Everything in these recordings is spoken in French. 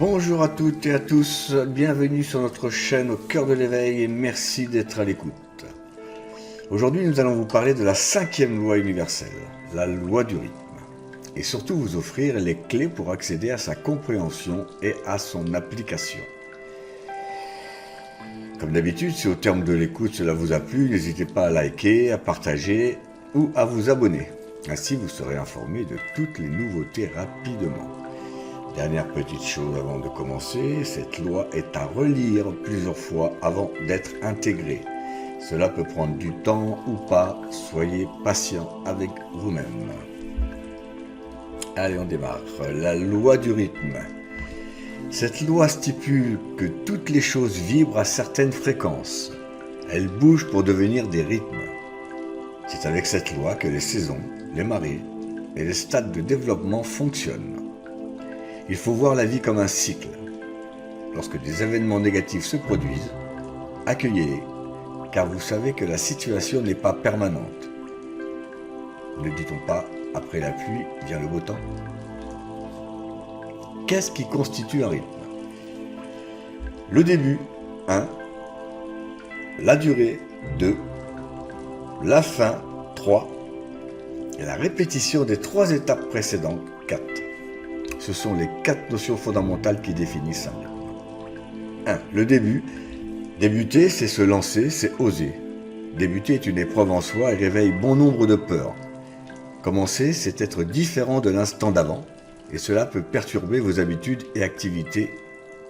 Bonjour à toutes et à tous, bienvenue sur notre chaîne Au cœur de l'éveil et merci d'être à l'écoute. Aujourd'hui nous allons vous parler de la cinquième loi universelle, la loi du rythme, et surtout vous offrir les clés pour accéder à sa compréhension et à son application. Comme d'habitude, si au terme de l'écoute cela vous a plu, n'hésitez pas à liker, à partager ou à vous abonner. Ainsi vous serez informé de toutes les nouveautés rapidement. Dernière petite chose avant de commencer, cette loi est à relire plusieurs fois avant d'être intégrée. Cela peut prendre du temps ou pas, soyez patient avec vous-même. Allez, on démarre. La loi du rythme. Cette loi stipule que toutes les choses vibrent à certaines fréquences. Elles bougent pour devenir des rythmes. C'est avec cette loi que les saisons, les marées et les stades de développement fonctionnent. Il faut voir la vie comme un cycle. Lorsque des événements négatifs se produisent, accueillez-les, car vous savez que la situation n'est pas permanente. Ne dit-on pas, après la pluie vient le beau temps? Qu'est-ce qui constitue un rythme? Le début, 1. La durée, 2. La fin, 3. Et la répétition des 3 étapes précédentes, 4. Ce sont les 4 notions fondamentales qui définissent un rythme. 1. Le début. Débuter, c'est se lancer, c'est oser. Débuter est une épreuve en soi et réveille bon nombre de peurs. Commencer, c'est être différent de l'instant d'avant, et cela peut perturber vos habitudes et activités,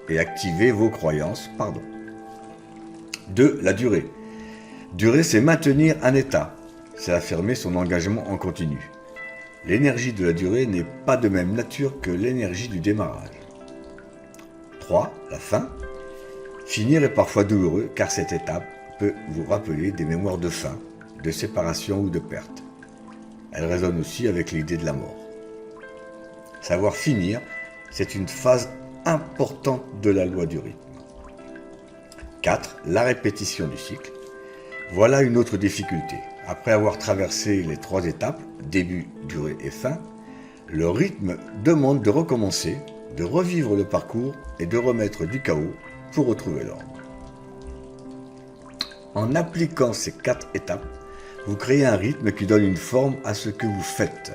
et activer vos croyances, 2. La durée. Durer, c'est maintenir un état, c'est affirmer son engagement en continu. L'énergie de la durée n'est pas de même nature que l'énergie du démarrage. 3. La fin. Finir est parfois douloureux car cette étape peut vous rappeler des mémoires de fin, de séparation ou de perte. Elle résonne aussi avec l'idée de la mort. Savoir finir, c'est une phase importante de la loi du rythme. 4. La répétition du cycle. Voilà une autre difficulté. Après avoir traversé les 3 étapes, début, durée et fin, le rythme demande de recommencer, de revivre le parcours et de remettre du chaos pour retrouver l'ordre. En appliquant ces 4 étapes, vous créez un rythme qui donne une forme à ce que vous faites.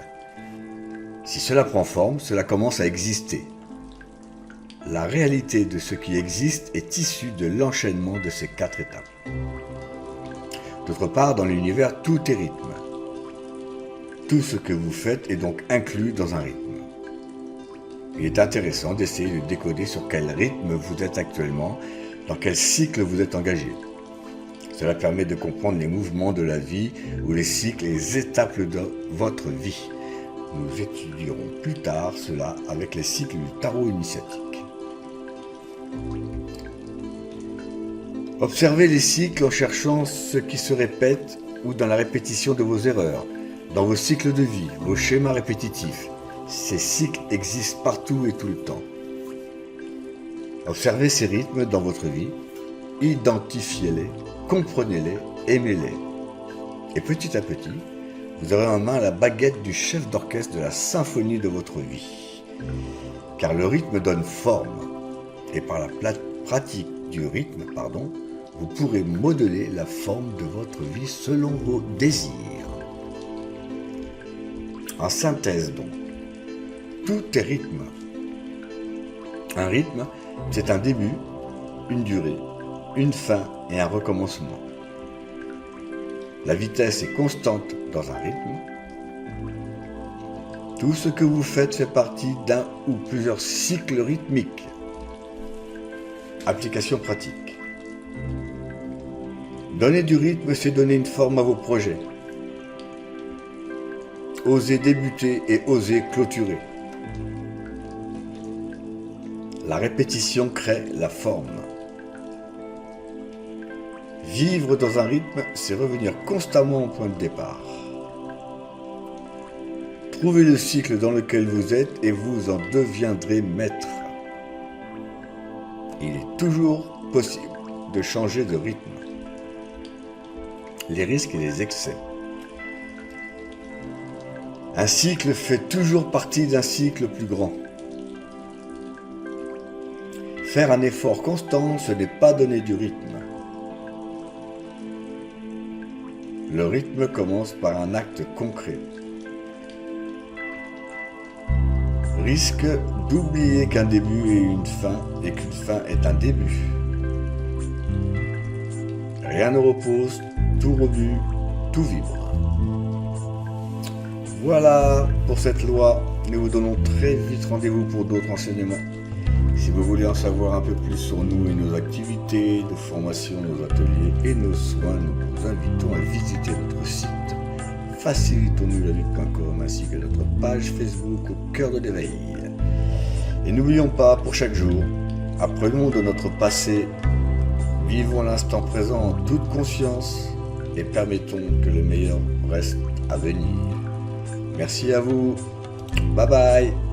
Si cela prend forme, cela commence à exister. La réalité de ce qui existe est issue de l'enchaînement de ces 4 étapes. D'autre part, dans l'univers, tout est rythme. Tout ce que vous faites est donc inclus dans un rythme. Il est intéressant d'essayer de décoder sur quel rythme vous êtes actuellement, dans quel cycle vous êtes engagé. Cela permet de comprendre les mouvements de la vie ou les cycles et les étapes de votre vie. Nous étudierons plus tard cela avec les cycles du tarot initiatique. Observez les cycles en cherchant ce qui se répète ou dans la répétition de vos erreurs, dans vos cycles de vie, vos schémas répétitifs. Ces cycles existent partout et tout le temps. Observez ces rythmes dans votre vie, identifiez-les, comprenez-les, aimez-les. Et petit à petit, vous aurez en main la baguette du chef d'orchestre de la symphonie de votre vie. Car le rythme donne forme, et par la pratique du rythme, vous pourrez modeler la forme de votre vie selon vos désirs. En synthèse donc, tout est rythme. Un rythme, c'est un début, une durée, une fin et un recommencement. La vitesse est constante dans un rythme. Tout ce que vous faites fait partie d'un ou plusieurs cycles rythmiques. Application pratique. Donner du rythme, c'est donner une forme à vos projets. Oser débuter et oser clôturer. La répétition crée la forme. Vivre dans un rythme, c'est revenir constamment au point de départ. Trouvez le cycle dans lequel vous êtes et vous en deviendrez maître. Il est toujours possible de changer de rythme. Les risques et les excès. Un cycle fait toujours partie d'un cycle plus grand. Faire un effort constant, ce n'est pas donner du rythme. Le rythme commence par un acte concret. Risque d'oublier qu'un début est une fin et qu'une fin est un début. Rien ne repose, tout remue, tout vibre. Voilà pour cette loi. Nous vous donnons très vite rendez-vous pour d'autres enseignements. Si vous voulez en savoir un peu plus sur nous et nos activités, nos formations, nos ateliers et nos soins, nous vous invitons à visiter notre site facilitonsnous-la-lutte.com ainsi que notre page Facebook au cœur de l'éveil. Et n'oublions pas, pour chaque jour, apprenons de notre passé, vivons l'instant présent en toute conscience et permettons que le meilleur reste à venir. Merci à vous. Bye bye.